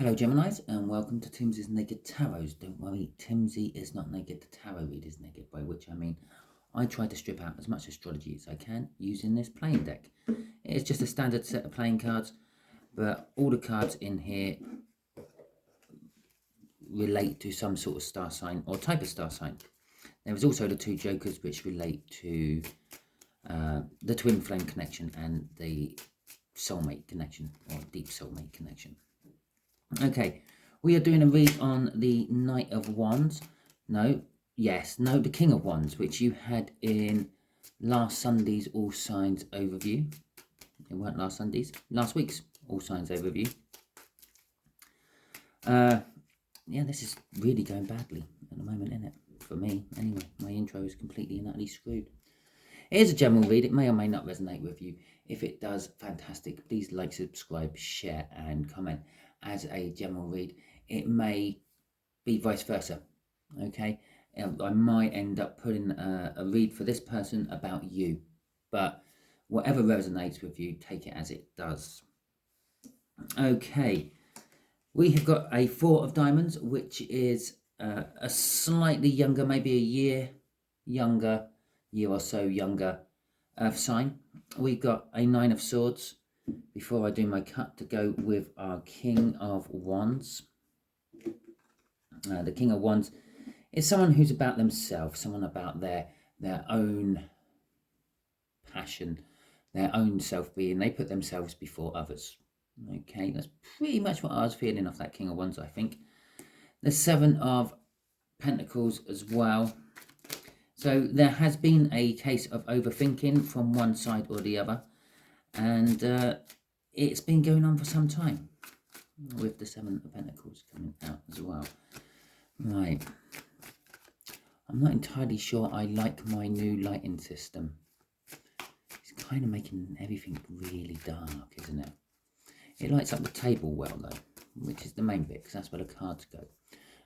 Hello Geminis and welcome to Timsy's Naked Tarot. Don't worry, Timsy is not naked, the tarot read is naked, by which I mean I try to strip out as much astrology as I can using this playing deck. It's just a standard set of playing cards, but all the cards in here relate to some sort of star sign or type of star sign. There is also the two jokers which relate to the twin flame connection and the soulmate connection or deep soulmate connection. Okay, we are doing a read on the Knight of Wands. The King of Wands, which you had in last Sunday's All Signs overview. It weren't last Sunday's, last week's All Signs overview. Yeah, this is really going badly at the moment, isn't it? For me, anyway. My intro is completely and utterly screwed. It is a general read. It may or may not resonate with you. If it does, fantastic. Please like, subscribe, share, and comment. As a general read, it may be vice versa. Okay, I might end up putting a read for this person about you, but whatever resonates with you, take it as it does. Okay, we have got a Four of Diamonds, which is a slightly younger, maybe a year or so younger Earth sign. We've got a Nine of Swords. Before I do my cut, to go with our King of Wands. The King of Wands is someone who's about themselves, someone about their own passion, their own self-being. They put themselves before others. Okay, that's pretty much what I was feeling off that King of Wands, I think. The Seven of Pentacles as well. So there has been a case of overthinking from one side or the other. And it's been going on for some time with the Seven of Pentacles coming out as well. Right. I'm not entirely sure I like my new lighting system. It's kind of making everything really dark, isn't it? It lights up the table well, though, which is the main bit, because that's where the cards go.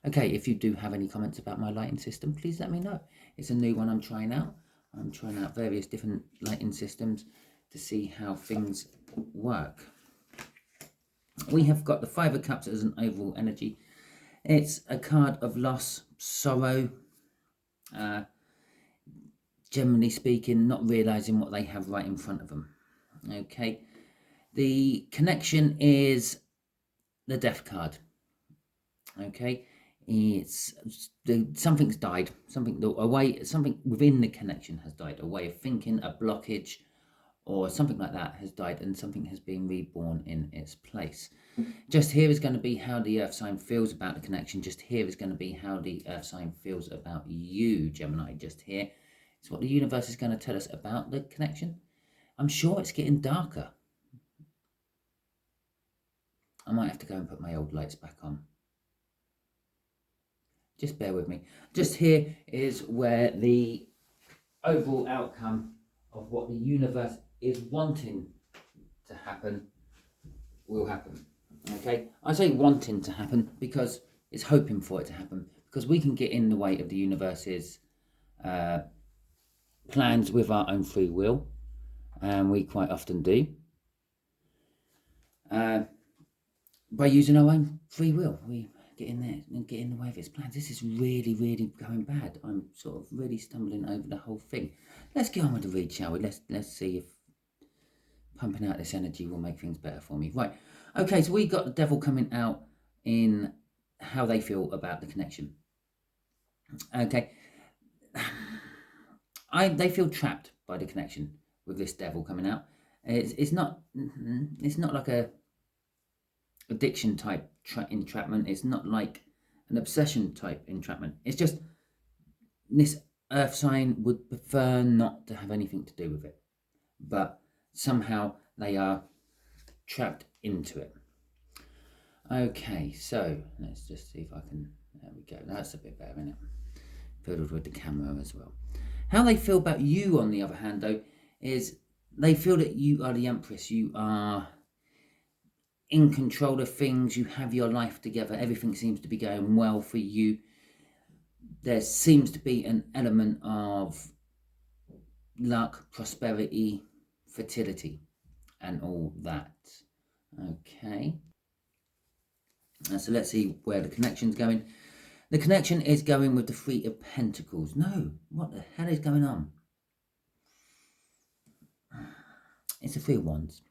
Okay, if you do have any comments about my lighting system, please let me know. It's a new one I'm trying out. I'm trying out various different lighting systems to see how things work. We have got the Five of Cups as an overall energy. It's a card of loss, sorrow, generally speaking, not realizing what they have right in front of them. Okay, the connection is the Death card. Okay, it's something's died, something within the connection has died, a way of thinking, a blockage, or something like that has died, and something has been reborn in its place. Just here is going to be how the Earth sign feels about the connection. Just here is going to be how the Earth sign feels about you, Gemini. Just here is what the universe is going to tell us about the connection. I'm sure it's getting darker. I might have to go and put my old lights back on. Just bear with me. Just here is where the overall outcome of what the universe is wanting to happen will happen. Okay, I say wanting to happen because it's hoping for it to happen, because we can get in the way of the universe's plans with our own free will, and we quite often do, by using our own free will. We get in there and get in the way of its plans. This is really, really going bad. I'm sort of really stumbling over the whole thing. Let's get on with the read, shall we? Let's see if pumping out this energy will make things better for me. Right. Okay, so we got the Devil coming out in how they feel about the connection. Okay. They feel trapped by the connection with this Devil coming out. It's not like a addiction type entrapment. It's not like an obsession type entrapment. It's just this Earth sign would prefer not to have anything to do with it, but somehow they are trapped into it. Okay, so let's just see if I can. There we go. That's a bit better, isn't it? Fiddled with the camera as well. How they feel about you, on the other hand, though, is they feel that you are the Empress. You are in control of things. You have your life together. Everything seems to be going well for you. There seems to be an element of luck, prosperity, fertility, and all that. Okay. So let's see where the connection's going. The connection is going with the Three of Pentacles. No, what the hell is going on? It's the Three of Wands.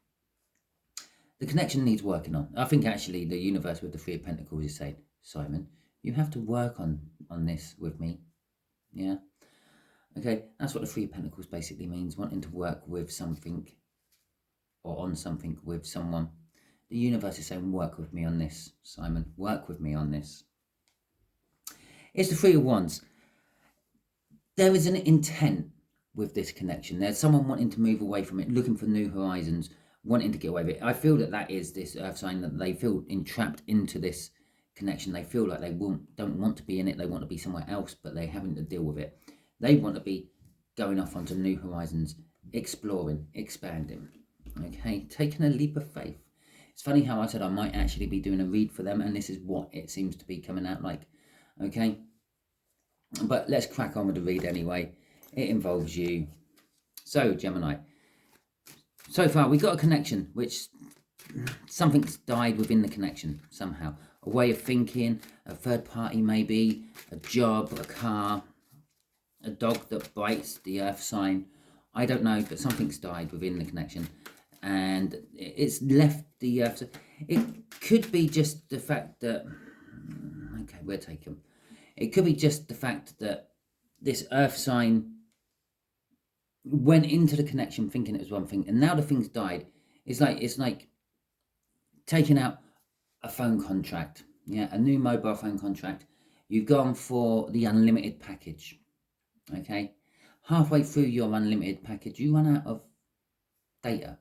The connection needs working on. I think actually the universe with the Three of Pentacles is saying, Simon, you have to work on this with me. Yeah. Okay, that's what the Three of Pentacles basically means, wanting to work with something or on something with someone. The universe is saying, work with me on this, Simon. Work with me on this. It's the Three of Wands. There is an intent with this connection. There's someone wanting to move away from it, looking for new horizons, wanting to get away with it. I feel that is this earth sign, that they feel entrapped into this connection. They feel like they don't want to be in it. They want to be somewhere else, but they're having to deal with it. They want to be going off onto new horizons, exploring, expanding. Okay, taking a leap of faith. It's funny how I said I might actually be doing a read for them, and this is what it seems to be coming out like. Okay, but let's crack on with the read anyway. It involves you. So, Gemini, so far we've got a connection, which something's died within the connection somehow. A way of thinking, a third party maybe, a job, a car, a dog that bites, the earth sign. I don't know, but something's died within the connection. And it's left the earth. It could be just the fact that... Okay, we'll take them. It could be just the fact that this earth sign went into the connection thinking it was one thing, and now the thing's died. It's like taking out a phone contract, yeah, a new mobile phone contract. You've gone for the unlimited package, okay? Halfway through your unlimited package, you run out of data,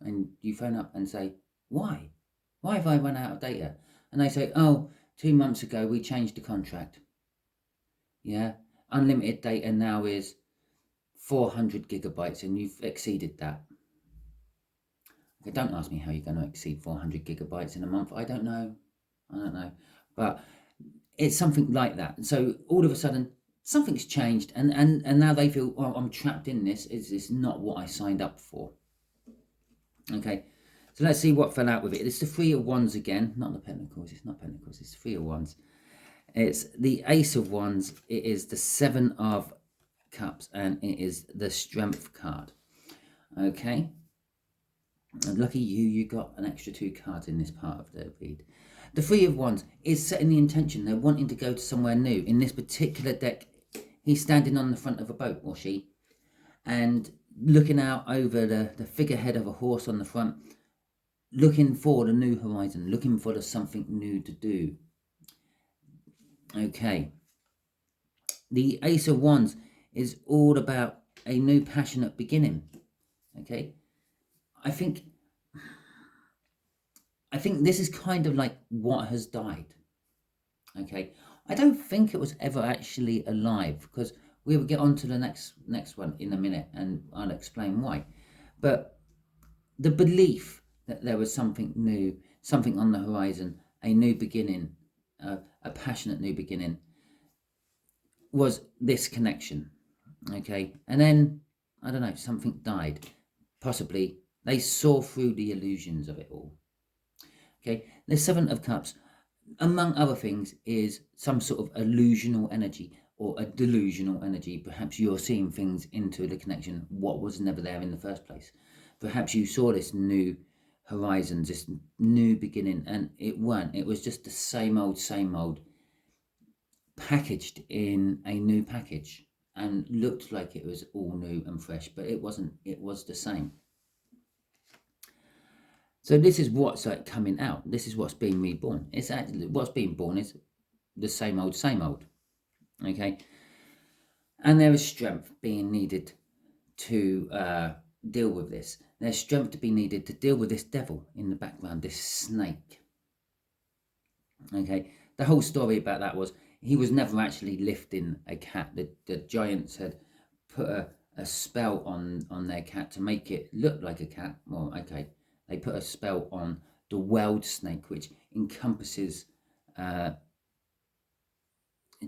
and you phone up and say, why? Why have I run out of data? And they say, oh, 2 months ago we changed the contract. Yeah, unlimited data now is 400 gigabytes, and you've exceeded that. Okay, don't ask me how you're going to exceed 400 gigabytes in a month. I don't know. But it's something like that. So all of a sudden, something's changed, and now they feel, well, I'm trapped in this. It's not what I signed up for. Okay, so let's see what fell out with it. It's the Three of Wands again, not the Pentacles. It's not Pentacles, it's the Three of Wands. It's the Ace of Wands. It is the Seven of Cups, and it is the Strength card. Okay, and lucky you got an extra 2 cards in this part of the read. The Three of Wands is setting the intention. They're wanting to go to somewhere new. In this particular deck, he's standing on the front of a boat, or she, and looking out over the figurehead of a horse on the front, looking for the new horizon, looking for the something new to do. Okay. The Ace of Wands is all about a new passionate beginning. Okay. I think this is kind of like what has died. Okay. I don't think it was ever actually alive, because we will get on to the next one in a minute, and I'll explain why. But the belief that there was something new, something on the horizon, a new beginning, a passionate new beginning, was this connection. Okay, and then I don't know, something died. Possibly they saw through the illusions of it all. Okay, the Seven of Cups, among other things, is some sort of illusional energy or a delusional energy. Perhaps you're seeing things into the connection what was never there in the first place. Perhaps you saw this new horizons, this new beginning, and it weren't. It was just the same old packaged in a new package, and looked like it was all new and fresh, but it wasn't. It was the same. So this is what's coming out. This is what's being reborn. It's actually what's being born is the same old. Okay, and there is strength being needed to deal with this. There's strength to be needed to deal with this devil in the background, this snake. Okay, the whole story about that was he was never actually lifting a cat. The giants had put a spell on their cat to make it look like a cat. Well, okay, they put a spell on the world snake, which encompasses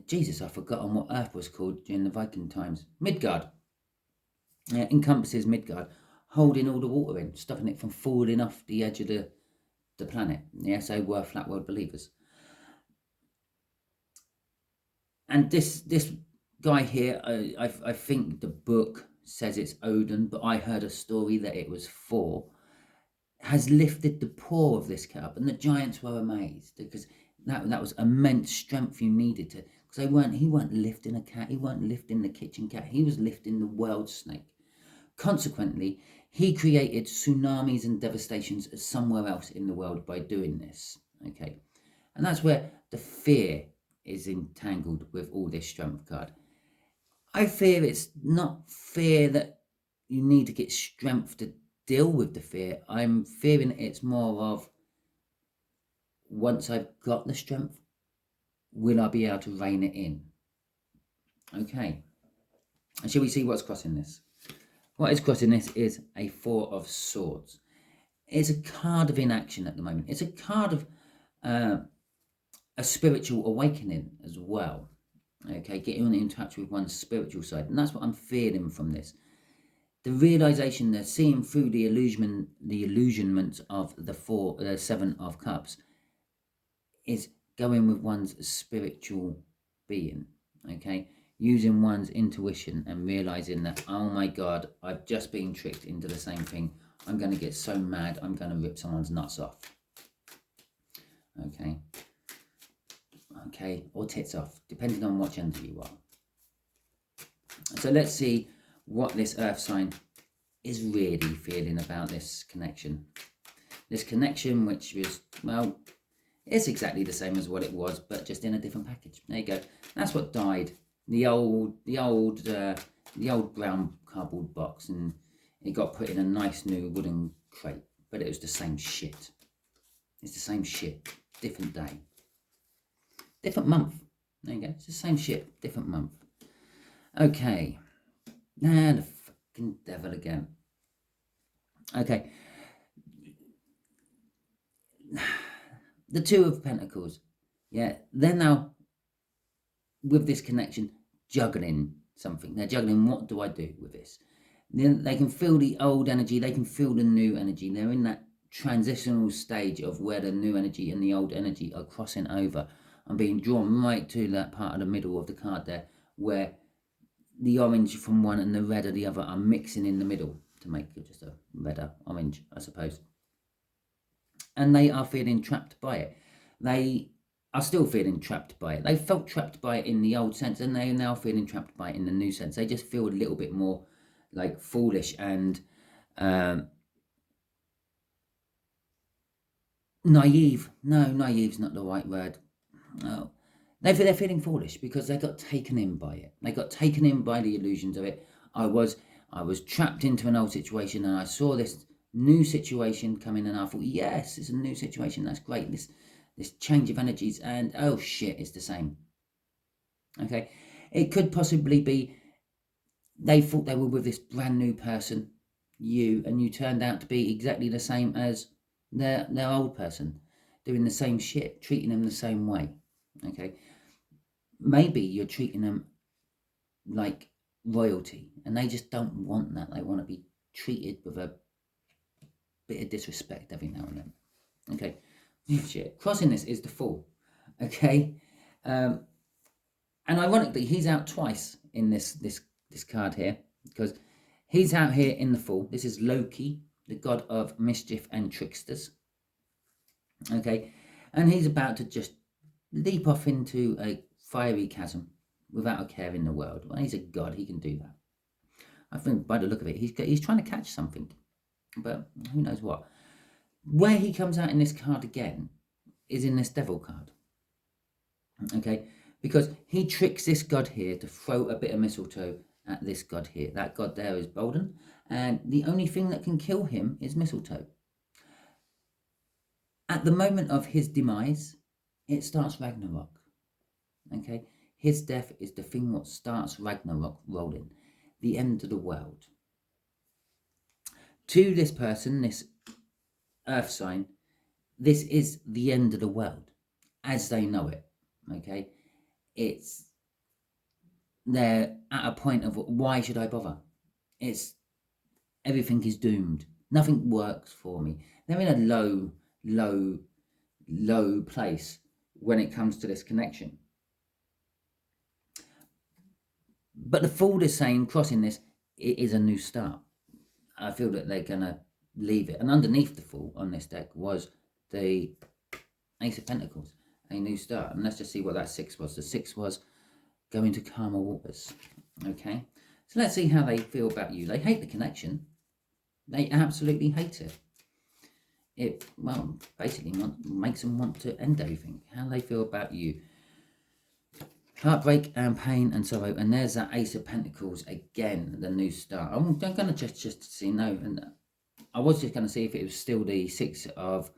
Jesus, I've forgotten what Earth was called during the Viking times. Midgard. Encompasses Midgard, holding all the water in, stopping it from falling off the edge of the planet. Yeah, so we're flat world believers. And this guy here, I think the book says it's Odin, but I heard a story that it was Thor, has lifted the paw of this cup, and the giants were amazed because that was immense strength you needed to, because he weren't lifting a cat, he weren't lifting the kitchen cat, he was lifting the world snake. Consequently, he created tsunamis and devastations somewhere else in the world by doing this. Okay, and that's where the fear is entangled with all this strength card. I fear it's not fear that you need to get strength to deal with the fear. I'm fearing it's more of, once I've got the strength, will I be able to rein it in? Okay. And shall we see what's crossing this? What is crossing this is a Four of Swords. It's a card of inaction at the moment. It's a card of a spiritual awakening as well. Okay, getting in touch with one's spiritual side. And that's what I'm feeling from this. The realization that seeing through the illusionment of the Seven of Cups is going with one's spiritual being. Okay, using one's intuition and realizing that, oh my God, I've just been tricked into the same thing. I'm going to get so mad, I'm going to rip someone's nuts off. Okay. Okay, or tits off, depending on what gender you are. So let's see what this earth sign is really feeling about this connection. This connection, which is, well, it's exactly the same as what it was, but just in a different package. There you go. That's what died. The old brown cardboard box, and it got put in a nice new wooden crate. But it was the same shit. It's the same shit. Different day. Different month. There you go. It's the same shit. Different month. Okay. Nah, the fucking devil again. Okay. The Two of Pentacles. Yeah. They're now, with this connection, juggling something. They're juggling, what do I do with this? Then they can feel the old energy. They can feel the new energy. They're in that transitional stage of where the new energy and the old energy are crossing over. I'm being drawn right to that part of the middle of the card there, where the orange from one and the red of the other are mixing in the middle to make just a redder orange, I suppose. And they are feeling trapped by it. They are still feeling trapped by it. They felt trapped by it in the old sense, and they are now feeling trapped by it in the new sense. They just feel a little bit more like foolish and naive. No, naive's not the right word. No. They're feeling foolish because they got taken in by it. They got taken in by the illusions of it. I was trapped into an old situation, and I saw this new situation come in, and I thought, yes, it's a new situation. That's great. This change of energies, and oh shit, it's the same. Okay, it could possibly be they thought they were with this brand new person, you, and you turned out to be exactly the same as their old person, doing the same shit, treating them the same way. Okay, maybe you're treating them like royalty, and they just don't want that. They want to be treated with a bit of disrespect every now and then. Okay, shit. Crossing this is the Fool. Okay, and ironically, he's out twice in this card here, because he's out here in the Fool. This is Loki, the god of mischief and tricksters. Okay, and he's about to just leap off into a fiery chasm without a care in the world. Well, he's a god, he can do that. I think by the look of it, he's trying to catch something, but who knows what. Where he comes out in this card again is in this Devil card. Okay, because he tricks this god here to throw a bit of mistletoe at this god here. That god there is Bolden, and the only thing that can kill him is mistletoe. At the moment of his demise, it starts Ragnarok. Okay, his death is the thing that starts Ragnarok rolling, the end of the world. To this person, this earth sign, this is the end of the world as they know it. Okay, they're at a point of, why should I bother? Everything is doomed. Nothing works for me. They're in a low place when it comes to this connection. But the Fool is saying, crossing this, it is a new start. I feel that they're going to leave it. And underneath the Fool on this deck was the Ace of Pentacles, a new start. And let's just see what that 6 was. The 6 was going to calmer waters. Okay, so let's see how they feel about you. They hate the connection. They absolutely hate it. It, well, basically makes them want to end everything. How they feel about you. Heartbreak and pain and sorrow. And there's that Ace of Pentacles again, the new start. I'm going to just see, no. And I was just going to see if it was still the 6 of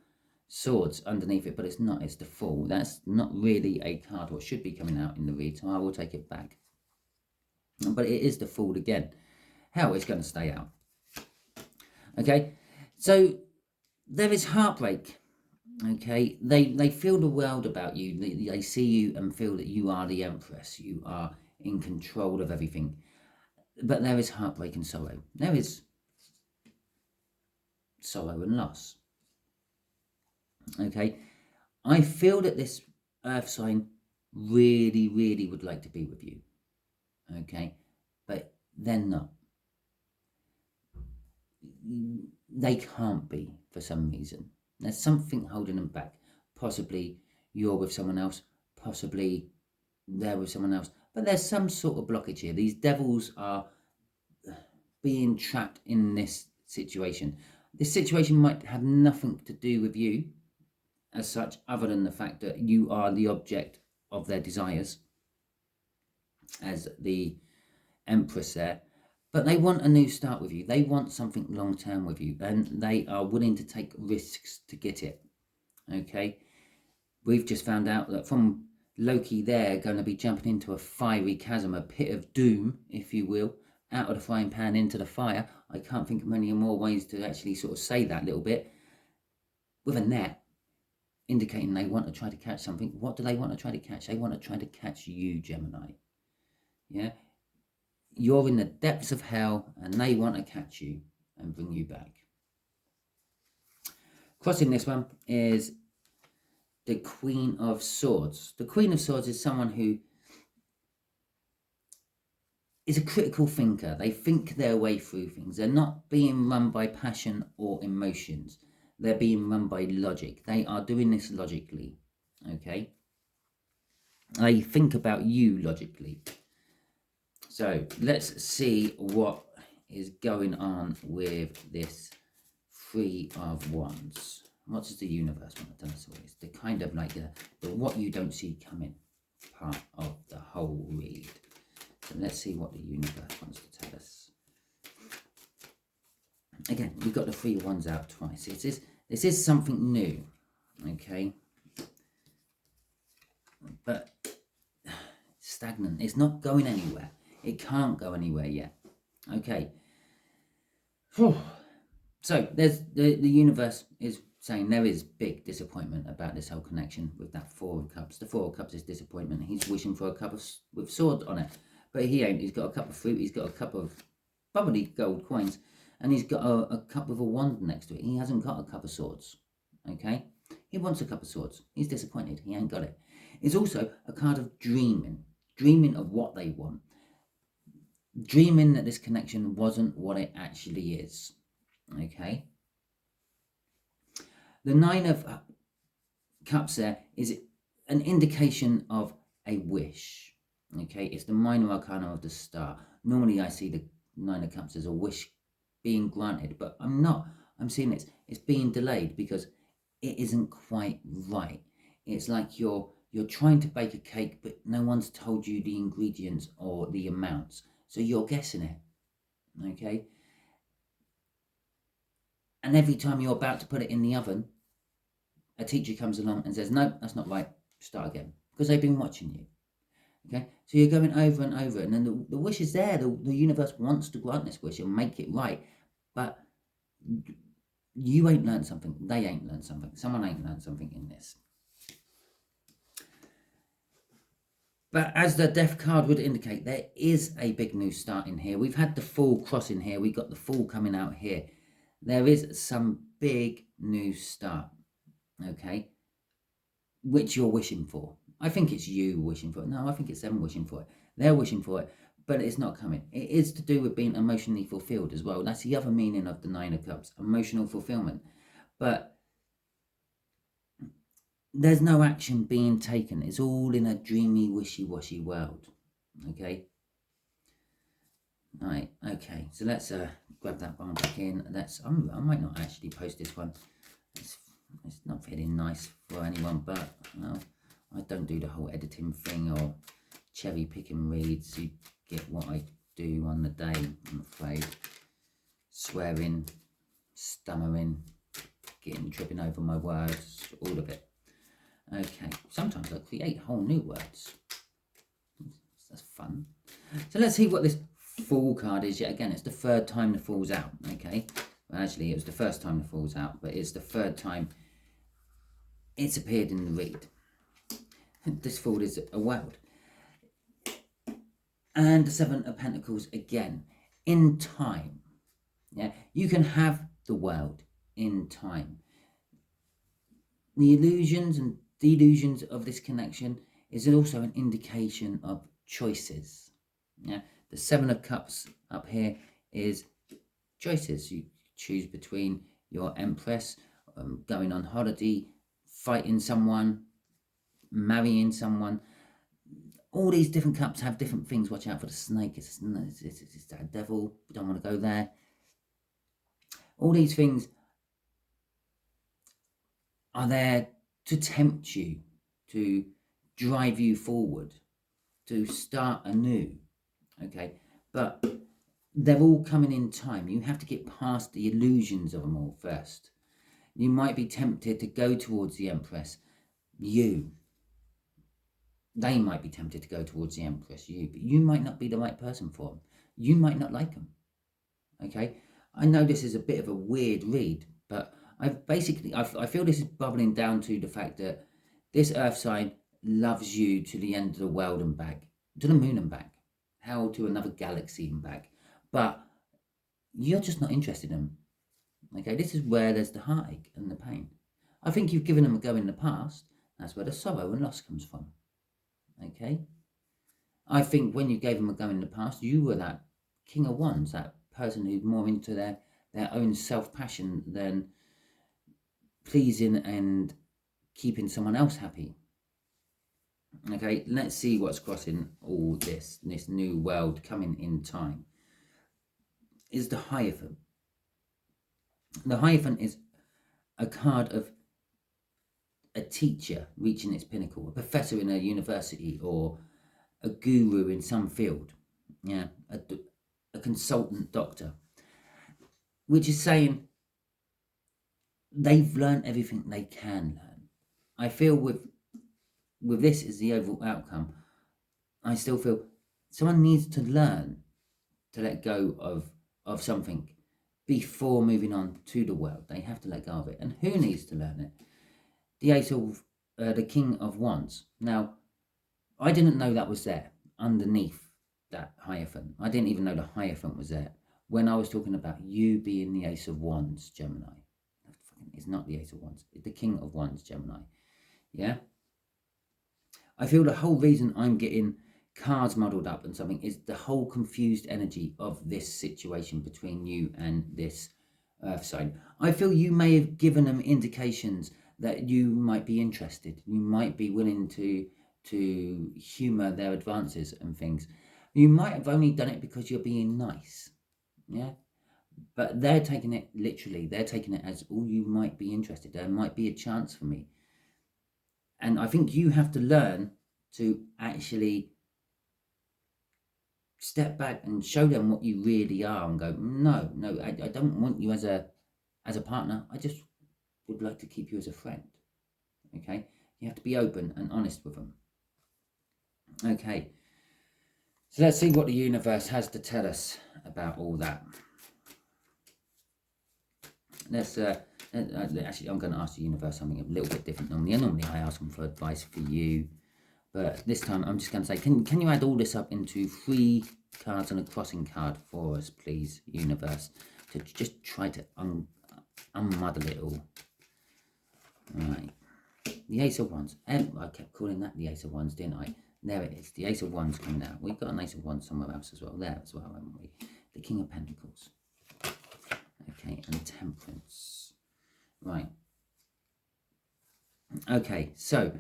Swords underneath it, but it's not. It's the Fool. That's not really a card what should be coming out in the read, so I will take it back. But it is the Fool again. Hell, it's going to stay out. Okay, so there is heartbreak. Okay, they feel the world about you. They see you and feel that you are the Empress. You are in control of everything. But there is heartbreak and sorrow. There is sorrow and loss. Okay, I feel that this earth sign really, really would like to be with you. Okay, but they're not. They can't be for some reason. There's something holding them back. Possibly you're with someone else. Possibly they're with someone else. But there's some sort of blockage here. These devils are being trapped in this situation. This situation might have nothing to do with you as such, other than the fact that you are the object of their desires as the Empress there. But they want a new start with you. They want something long-term with you. And they are willing to take risks to get it. Okay? We've just found out that from Loki, they're going to be jumping into a fiery chasm, a pit of doom, if you will, out of the frying pan into the fire. I can't think of many more ways to actually sort of say that little bit. With a net, indicating they want to try to catch something. What do they want to try to catch? They want to try to catch you, Gemini. Yeah? You're in the depths of hell and they want to catch you and bring you back. Crossing this one is the Queen of Swords. The Queen of Swords is someone who is a critical thinker. They think their way through things. They're not being run by passion or emotions. They're being run by logic. They are doing this logically. Okay? They think about you logically. So let's see what is going on with this 3 of Wands. What does the universe want to tell us? It's the kind of like the what you don't see coming part of the whole read. So let's see what the universe wants to tell us. Again, we've got the 3 of Wands out twice. This is something new, okay? But stagnant. It's not going anywhere. It can't go anywhere yet. Okay. So there's the universe is saying there is big disappointment about this whole connection with that 4 of Cups. The 4 of Cups is disappointment. He's wishing for a cup with swords on it. But he ain't. He's got a cup of fruit. He's got a cup of probably gold coins. And he's got a cup with a wand next to it. He hasn't got a cup of swords. Okay? He wants a cup of swords. He's disappointed. He ain't got it. It's also a card of dreaming. Dreaming of what they want. Dreaming that this connection wasn't what it actually is. Okay? The 9 of Cups there is an indication of a wish. Okay? It's the minor arcana of the star. Normally I see the 9 of Cups as a wish being granted, but I'm not. I'm seeing it's being delayed because it isn't quite right. It's like you're trying to bake a cake, but no one's told you the ingredients or the amounts. So you're guessing it, okay? And every time you're about to put it in the oven, a teacher comes along and says, no, that's not right, start again. Because they've been watching you, okay? So you're going over and over, and then the wish is there. The universe wants to grant this wish and make it right. But you ain't learned something. They ain't learned something. Someone ain't learned something in this. But as the Death card would indicate, there is a big new start in here. We've had the Fool cross in here. We've got the Fool coming out here. There is some big new start. okay, which you're wishing for. I think it's you wishing for it. No, I think it's them wishing for it. They're wishing for it, but it's not coming. It is to do with being emotionally fulfilled as well. That's the other meaning of the Nine of Cups, emotional fulfillment. But there's no action being taken. It's all in a dreamy, wishy-washy world. Okay. Right. Okay. So let's grab that one back in. I might not actually post this one. It's not feeling nice for anyone, but well, I don't do the whole editing thing or cherry picking reads. You get what I do on the day, I'm afraid. Swearing, stammering, tripping over my words, all of it. Okay, sometimes I create whole new words. That's fun. So let's see what this Fool card is yet again. It's the third time the Fool's out, okay? Well, actually, it was the first time the Fool's out, but it's the third time it's appeared in the read. This Fool is a world. And the Seven of Pentacles again. In time. Yeah, you can have the world in time. The illusions and delusions of this connection is also an indication of choices. Yeah, the Seven of Cups up here is choices. You choose between your Empress, going on holiday, fighting someone, marrying someone. All these different cups have different things. Watch out for the snake. It's a devil. We don't want to go there. All these things are there to tempt you, to drive you forward, to start anew. Okay, but they're all coming in time. You have to get past the illusions of them all first. You might be tempted to go towards the Empress, you. They might be tempted to go towards the Empress, you, but you might not be the right person for them. You might not like them. Okay, I know this is a bit of a weird read, but I feel this is bubbling down to the fact that this Earth sign loves you to the end of the world and back, to the moon and back, hell, to another galaxy and back, but you're just not interested in them. Okay, this is where there's the heartache and the pain. I think you've given them a go in the past. That's where the sorrow and loss comes from. Okay, I think when you gave them a go in the past, you were that King of Wands, that person who's more into their own self-passion than pleasing and keeping someone else happy. Okay, let's see what's crossing all this new world coming in time. Is the Hierophant. The Hierophant is a card of a teacher reaching its pinnacle, a professor in a university, or a guru in some field. Yeah, a consultant doctor, which is saying they've learned everything they can learn. I feel with this as the overall outcome, I still feel someone needs to learn to let go of something before moving on to the world. They have to let go of it. And who needs to learn it? The Ace of the King of Wands. Now, I didn't know that was there underneath that Hierophant. I didn't even know the Hierophant was there when I was talking about you being the Ace of Wands, Gemini. It's not the Ace of Wands. It's the King of Wands, Gemini. Yeah? I feel the whole reason I'm getting cards muddled up and something is the whole confused energy of this situation between you and this Earth sign. I feel you may have given them indications that you might be interested. You might be willing to humour their advances and things. You might have only done it because you're being nice. Yeah? But they're taking it literally. They're taking it as, oh, you might be interested. There might be a chance for me. And I think you have to learn to actually step back and show them what you really are and go, no, I don't want you as a partner. I just would like to keep you as a friend. Okay? You have to be open and honest with them. Okay. So let's see what the universe has to tell us about all that. Let's actually, I'm going to ask the universe something a little bit different normally. Normally I ask them for advice for you, but this time I'm just going to say, can you add all this up into 3 cards and a crossing card for us, please, universe, to just try to unmuddle it all. Right. The Ace of Wands. I kept calling that the Ace of Wands, didn't I? There it is. The Ace of Wands coming out. We've got an Ace of Wands somewhere else as well. There as well, haven't we? The King of Pentacles. Okay, and Temperance. Right. Okay, so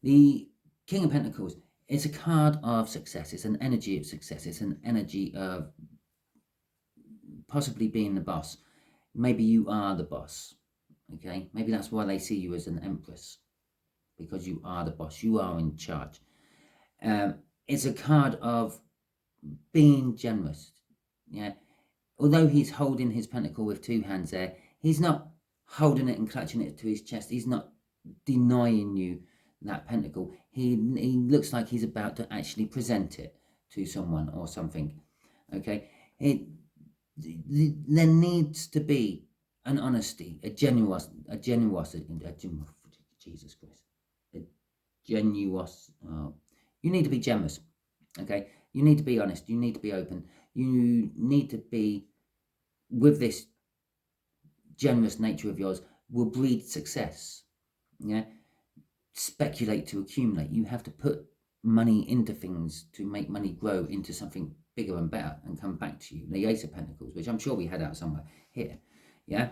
the King of Pentacles, it's a card of success. It's an energy of success. It's an energy of possibly being the boss. Maybe you are the boss. Okay, maybe that's why they see you as an empress, because you are the boss. You are in charge. It's a card of being generous. Yeah, although he's holding his pentacle with two hands there, he's not holding it and clutching it to his chest. He's not denying you that pentacle. He looks like he's about to actually present it to someone or something. Okay, there needs to be an honesty, a generosity, Jesus Christ, you need to be generous. Okay, you need to be honest. You need to be open. You need to be, with this generous nature of yours, will breed success. Yeah, speculate to accumulate. You have to put money into things to make money grow into something bigger and better and come back to you. The Ace of Pentacles, which I'm sure we had out somewhere here. Yeah.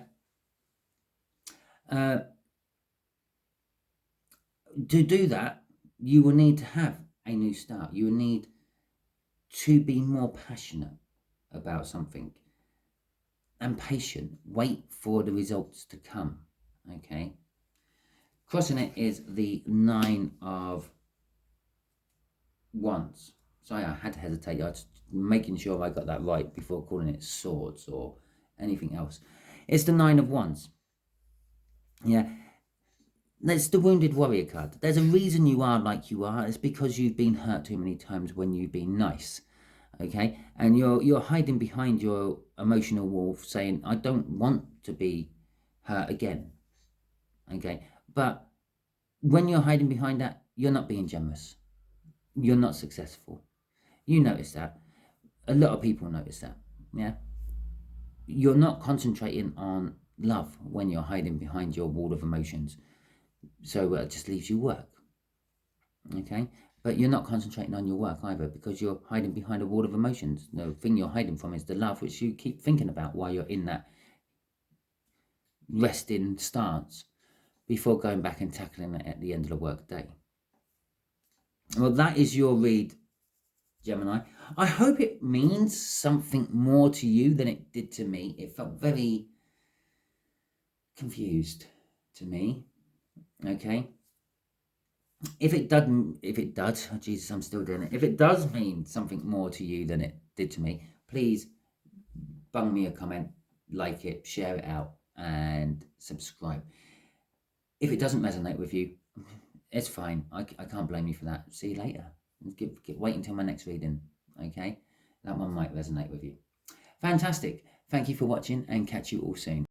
To do that, you will need to have a new start. You will need to be more passionate about something and patient. Wait for the results to come. Okay. Crossing it is the Nine of Wands. Sorry, I had to hesitate. I was making sure I got that right before calling it Swords or anything else. It's the Nine of Wands. Yeah. That's the Wounded Warrior card. There's a reason you are like you are. It's because you've been hurt too many times when you've been nice. Okay, and you're hiding behind your emotional wolf, saying, I don't want to be hurt again. Okay, but when you're hiding behind that, you're not being generous. You're not successful. You notice that. A lot of people notice that. Yeah, you're not concentrating on love when you're hiding behind your wall of emotions. So it just leaves you work. Okay, but you're not concentrating on your work either, because you're hiding behind a wall of emotions. The thing you're hiding from is the love, which you keep thinking about while you're in that resting stance before going back and tackling it at the end of the work day. Well, that is your read, Gemini. I hope it means something more to you than it did to me. It felt very confused to me. Okay. If it does, oh Jesus, I'm still doing it. If it does mean something more to you than it did to me, please bung me a comment, like it, share it out, and subscribe. If it doesn't resonate with you, it's fine. I can't blame you for that. See you later. Wait until my next reading. Okay, that one might resonate with you. Fantastic. Thank you for watching, and catch you all soon.